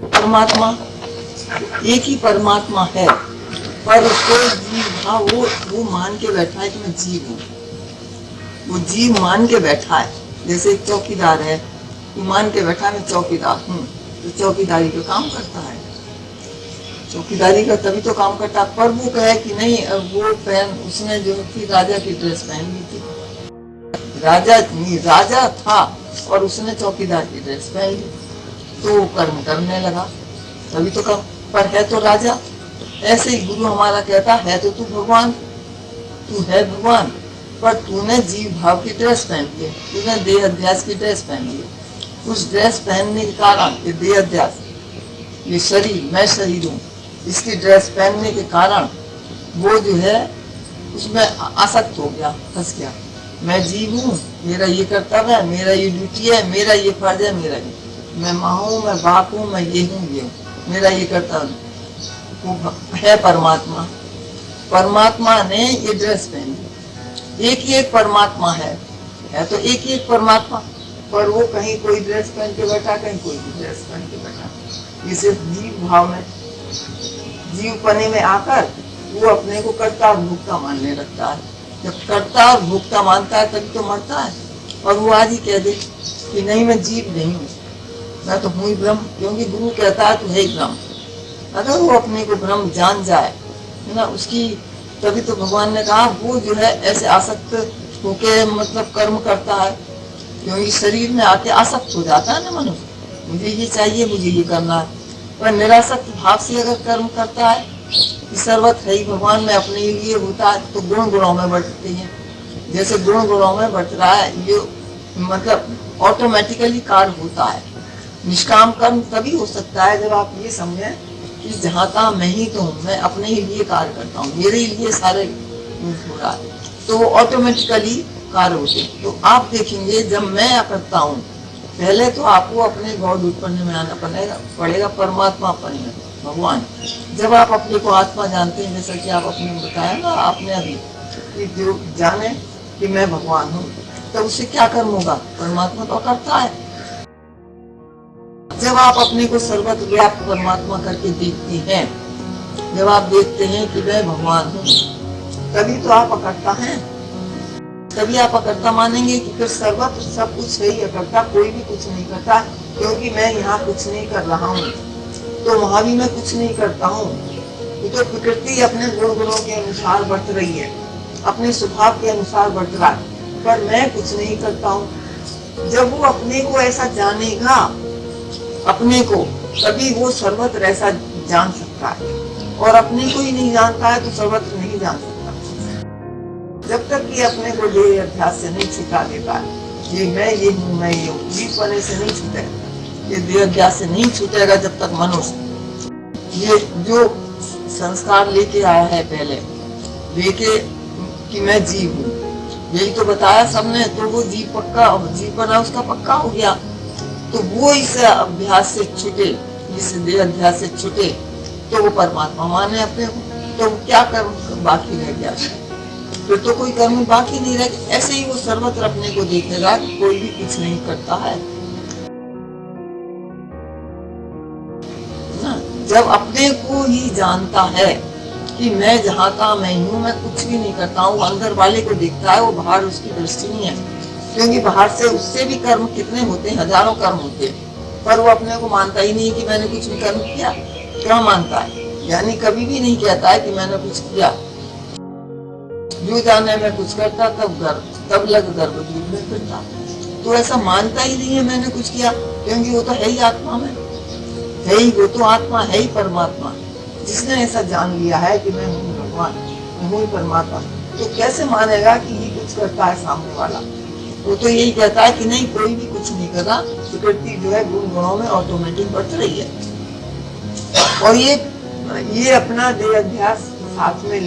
परमात्मा एक ही परमात्मा है, पर उसको जीव भाव वो मान के बैठा है कि मैं जीव हूँ। वो जीव मान के बैठा है, जैसे एक चौकीदार है, वो मान के बैठा है मैं चौकीदार हूँ, तो चौकीदारी का काम करता है, चौकीदारी का तभी तो काम करता। पर वो कहे कि नहीं, वो पहन उसने जो थी राजा की ड्रेस पहन ली थी, राजा था और उसने चौकीदार की ड्रेस पहन ली, तो वो कर्म करने लगा, तभी तो काम। पर है तो राजा। ऐसे ही गुरु हमारा कहता है तो तू भगवान, तू है भगवान, पर तूने जीव भाव की ड्रेस पहन ली, तूने देह अध्यास की ड्रेस पहन ली। उस ड्रेस पहनने के कारण ये देह अध्यास, ये शरीर, मैं शरीर हूँ, इसकी ड्रेस पहनने के कारण वो जो है उसमें आसक्त हो गया, फंस गया। मैं जीव हूँ, मेरा ये कर्तव्य है, मेरा ये ड्यूटी है, मेरा ये फर्ज है, मेरा ये, मैं माँ हूँ, मैं बाप हूँ, मैं ये हूँ, ये हूँ, मेरा ये कर्तव्य। वो है परमात्मा, परमात्मा ने ये ड्रेस पहनी। एक ही एक परमात्मा है तो एक ही एक परमात्मा, पर वो कहीं कोई ड्रेस पहन के बैठा, कहीं कोई भी ड्रेस पहन के बैठा। ये सिर्फ जीव भाव में, जीव पने में आकर वो अपने को कर्ता और भोक्ता मानने लगता है। जब कर्ता और भोक्ता मानता है तभी तो मरता है। और वो आज ही कह दे कि नहीं मैं जीव नहीं हूँ, मैं तो हूँ ही ब्रह्म, क्योंकि गुरु कहता है तू है ही ब्रह्म। अगर वो अपने को ब्रह्म जान जाए है ना, उसकी, तभी तो भगवान ने कहा वो जो है ऐसे आसक्त होके मतलब कर्म करता है, क्योंकि शरीर में आके आसक्त हो जाता है ना मनुष्य, मुझे ये चाहिए, मुझे ये करना है। पर निरासक्त भाव से अगर कर्म करता है कि सर्वत है ही भगवान में अपने लिए होता है, तो गुण गुणों में बढ़ते हैं। जैसे गुण गुणों में बढ़ रहा है, ये मतलब ऑटोमेटिकली कार्य होता है। निष्काम कर्म तभी हो सकता है जब आप ये समझें कि जहाँ तहाँ मैं ही तो हूँ, मैं अपने ही लिए कार्य करता हूँ, मेरे लिए सारे हो रहा है, तो वो ऑटोमेटिकली कार्य होते हैं। तो आप देखेंगे जब मैं करता हूँ, पहले तो आपको अपने गॉड उत्पन्न में आना पड़ेगा, परमात्मा पड़ेगा, भगवान। जब आप अपने को आत्मा जानते हैं, जैसा कि आप अपने बताया ना आपने अभी, कि जो जाने कि मैं भगवान हूँ, तो उससे क्या कर्म होगा? परमात्मा तो करता है। जब आप अपने को सर्वत्र व्याप्त परमात्मा करके देखते हैं, जब आप देखते हैं कि मैं भगवान हूँ, तभी तो आप अकर्ता हैं, तभी आप अकर्ता मानेंगे कि फिर सर्वत्र सब कुछ है ही अकर्ता, कोई भी कुछ नहीं करता, क्योंकि मैं यहाँ कुछ नहीं कर रहा हूँ, तो वहां भी मैं कुछ नहीं करता हूँ। तो प्रकृति अपने गुण गुणों के अनुसार बढ़ रही है, अपने स्वभाव के अनुसार बढ़ रहा है, पर मैं कुछ नहीं करता हूँ। जब वो अपने को ऐसा जानेगा, अपने को, तभी वो सर्वत्र ऐसा जान सकता है। और अपने को ही नहीं जानता है तो सर्वत्र नहीं जान सकता। जब तक कि अपने को देह अध्यास से नहीं छुटा देता है, ये मैं ये हूँ, मैं ये हूँ, जीव पने से नहीं छूटेगा, ये देह अध्यास से नहीं छूटेगा जब तक मनुष्य ये जो संस्कार लेके आया है, पहले लेके कि मैं जीव हूँ, यही तो बताया सबने, तो वो जीव पक्का, जीव बना उसका पक्का हो गया। तो वो इस अभ्यास से छूटे, इस देह अध्यास से छूटे, तो वो परमात्मा माने अपने को। तो क्या कर्म बाकी रह गया? फिर तो कोई कर्म बाकी नहीं रह गया। ऐसे ही वो सर्वत्र अपने को देखेगा कि कोई भी कुछ नहीं करता है ना। जब अपने को ही जानता है कि मैं जहाँ का मैं हूँ, मैं कुछ भी नहीं करता हूँ, अंदर वाले को देखता है, वो बाहर उसकी दृष्टि नहीं है, क्योंकि बाहर से उससे भी कर्म कितने होते हैं, हजारों कर्म होते हैं, पर वो अपने को मानता ही नहीं कि मैंने कुछ भी कर्म किया। क्या मानता है? यानी कभी भी नहीं कहता है कि मैंने कुछ किया। जो जाने मैं कुछ करता तब लग गर्भ दूध में फिरता, तो ऐसा मानता ही नहीं है मैंने कुछ किया, क्योंकि वो तो है ही आत्मा में, है ही, वो तो आत्मा है ही परमात्मा। जिसने ऐसा जान लिया है कि मैं हूँ भगवान, मैं हूँ परमात्मा, तो कैसे मानेगा कि ये कुछ करता है सामने वाला? वो तो यही कहता है कि नहीं, कोई भी कुछ नहीं कर रहा, प्रकृति जो है गुण गुणों में ऑटोमेटिक बढ़ रही है। और ये अपना देह अध्यास साथ में,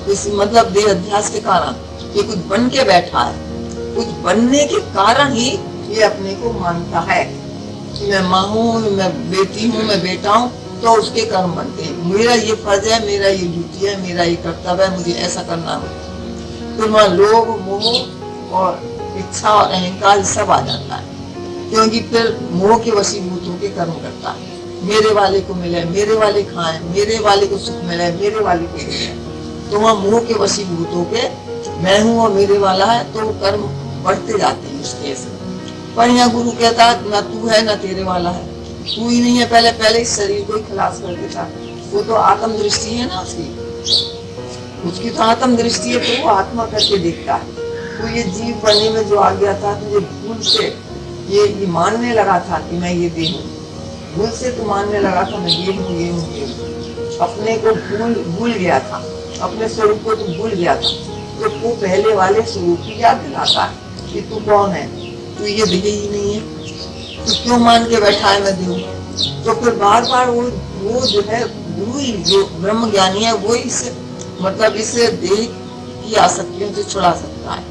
इस मतलब देह अध्यास के कारण ये कुछ बन के बैठा है, कुछ बनने के कारण ही ये अपने को मानता है कि मैं माँ हूँ, मैं बेटी हूँ, मैं बेटा हूँ, तो उसके कर्म बनते हैं। मेरा ये फर्ज है, मेरा ये ड्यूटी है, मेरा ये कर्तव्य है, मुझे ऐसा करना है। तो वहाँ लोभ, मोह और इच्छा और अहंकार सब आ जाता है, क्योंकि फिर मोह के वशीभूत होकर कर्म करता है। मेरे वाले को मिले, मेरे वाले खाएं, मेरे वाले को सुख मिले, मेरे वाले को मिले। तो वहाँ मोह के वशीभूत होके मैं हूँ और मेरे वाला है, तो कर्म बढ़ते जाते हैं उसके से। पर यहाँ गुरु कहता है ना तू है ना तेरे वाला है, तू ही नहीं है, पहले पहले इस शरीर को ही खलास कर देता। वो तो आत्म दृष्टि है ना उसकी तो आत्म दृष्टि है, तो वो आत्मा करके देखता है। तो ये जीव बनने में जो आ गया था, तुझे भूल से ये मानने लगा था कि मैं ये देह हूँ, भूल से तू मानने लगा था मैं ये हूँ, ये हूँ, ये हूँ। अपने को भूल गया था, अपने स्वरूप को तू भूल गया था। तो तू पहले वाले स्वरूप की याद दिलाता है कि तू कौन है, तू ये देह ही नहीं है, तू क्यों मान के बैठा है मैं देह। तो फिर बार बार वो जो है गुरु ही, जो ब्रह्म ज्ञानी है, वो इस मतलब इस देह की आसक्तियों से छुड़ा सकता है।